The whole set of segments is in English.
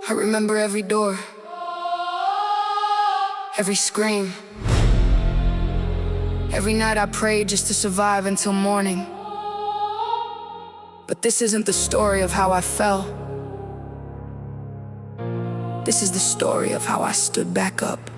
I remember every door, every scream. Every night I prayed just to survive until morning. But this isn't the story of how I fell. This is the story of how I stood back up.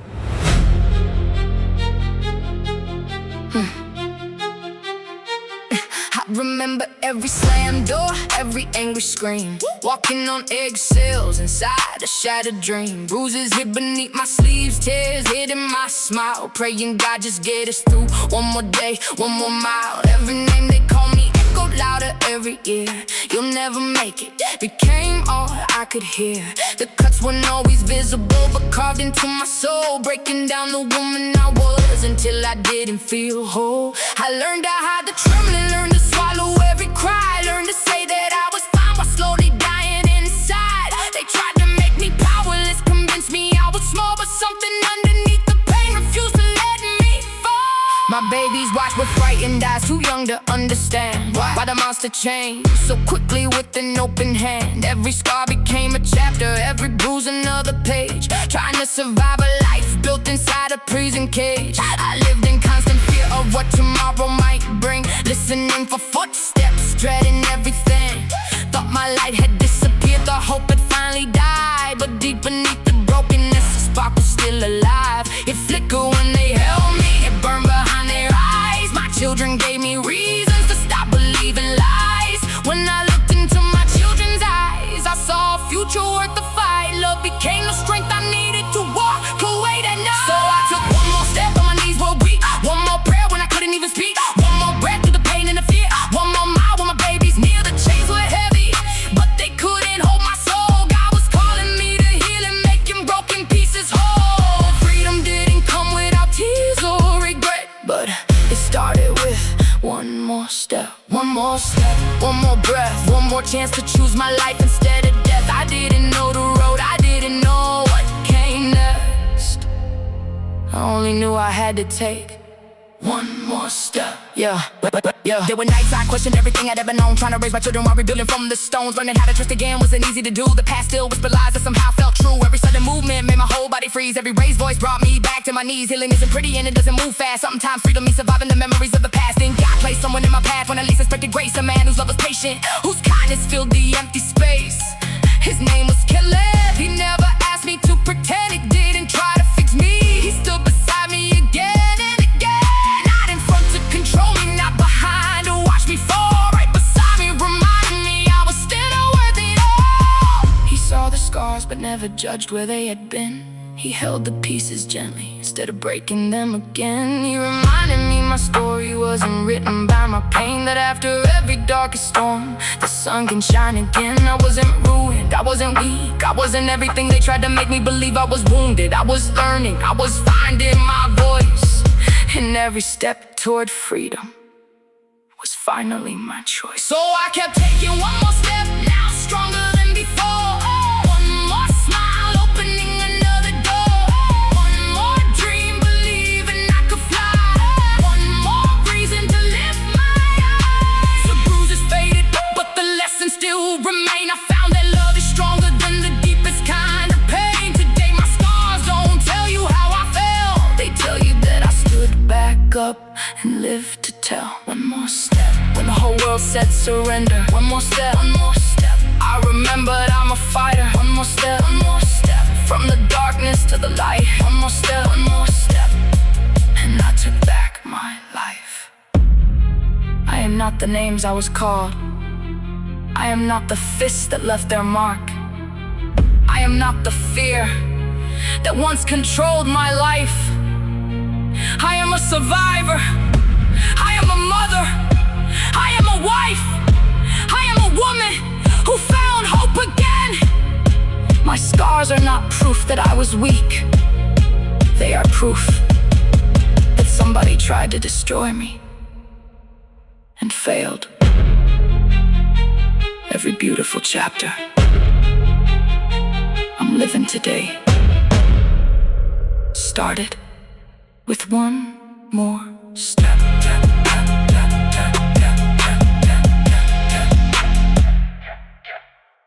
I remember every slammed door, every angry scream. Walking on eggshells inside a shattered dream. Bruises hid beneath my sleeves, tears hidden my smile. Praying God just get us through one more day, one more mile. Every name they call me echoed louder every ear. You'll never make it became all I could hear. The cuts weren't always visible, but carved into my soul, breaking down the woman I was until I didn't feel whole. I learned to hide the trembling, learned to swallow every cry, learned to say that I was fine while slowly dying inside. They tried to make me powerless, convinced me I was small, but something underneath the pain refused to let me fall. My babies watched with frightened eyes, too young to understand why the monster changed so quickly with an open hand. Every scar became a chapter, every bruise another page, trying to survive a life built inside a prison cage. I lived in constant fear of what tomorrow might bring, listening for footsteps, dreading everything. Thought my light had disappeared, the hope had finally died. But deep beneath the brokenness, the spark was still alive. It flickered when they held me, it burned behind their eyes. My children gave me reasons to stop believing lies. When I looked into my children's eyes, I saw a future worth the fight. Love became the strength I needed to walk away that night. So I took one more step when my knees were weak, one more prayer when I couldn't even speak, one more breath through the pain and the fear, one more mile when my babies near. The chains were heavy, but they couldn't hold my soul. God was calling me to heal and making broken pieces whole. Freedom didn't come without tears or regret, but it started with one more step, one more step, one more breath, one more chance to choose my life instead of death. I didn't know the road, I didn't know what came next. I only knew I had to take one more step. Yeah. There were nights I questioned everything I'd ever known, trying to raise my children while rebuilding from the stones. Learning how to trust again wasn't easy to do. The past still whispered lies that somehow felt true. Every sudden movement made my whole body freeze. Every raised voice brought me back to my knees. Healing isn't pretty and it doesn't move fast. Sometimes freedom means surviving the memories of the past. Then God placed someone in my path when I least expected grace. A man whose love was patient, whose kindness filled the empty space. His name was Caleb. He never asked me to pretend, he didn't try to fix me. He stood beside me again and again, not in front to control me, not behind to watch me fall. Right beside me, reminding me I was still not worth it all. He saw the scars but never judged where they had been. He held the pieces gently instead of breaking them again. He reminded me my story wasn't written by my pain, that after every darkest storm, the sun can shine again. I wasn't ruined, I wasn't weak, I wasn't everything they tried to make me believe. I was wounded, I was learning, I was finding my voice. And every step toward freedom was finally my choice. So I kept taking one more step, now stronger than before. One more smile, opening another door. One more dream, believing I could fly. One more reason to lift my eyes. The bruises faded, but the lessons still remain. I found that love is stronger than the deepest kind of pain. Today my scars don't tell you how I felt, they tell you that I stood back up and lived to tell. One more step, when the whole world said surrender. One more step, one more step. I remembered I'm a fighter. One more step, one more step. From the darkness to the light. One more step, one more step. And I took back my life. I am not the names I was called. I am not the fists that left their mark. I am not the fear that once controlled my life. I am a survivor. I am a mother. I am a wife. I am a woman who found hope again. My scars are not proof that I was weak. They are proof that somebody tried to destroy me and failed. Every beautiful chapter I'm living today started with one more step.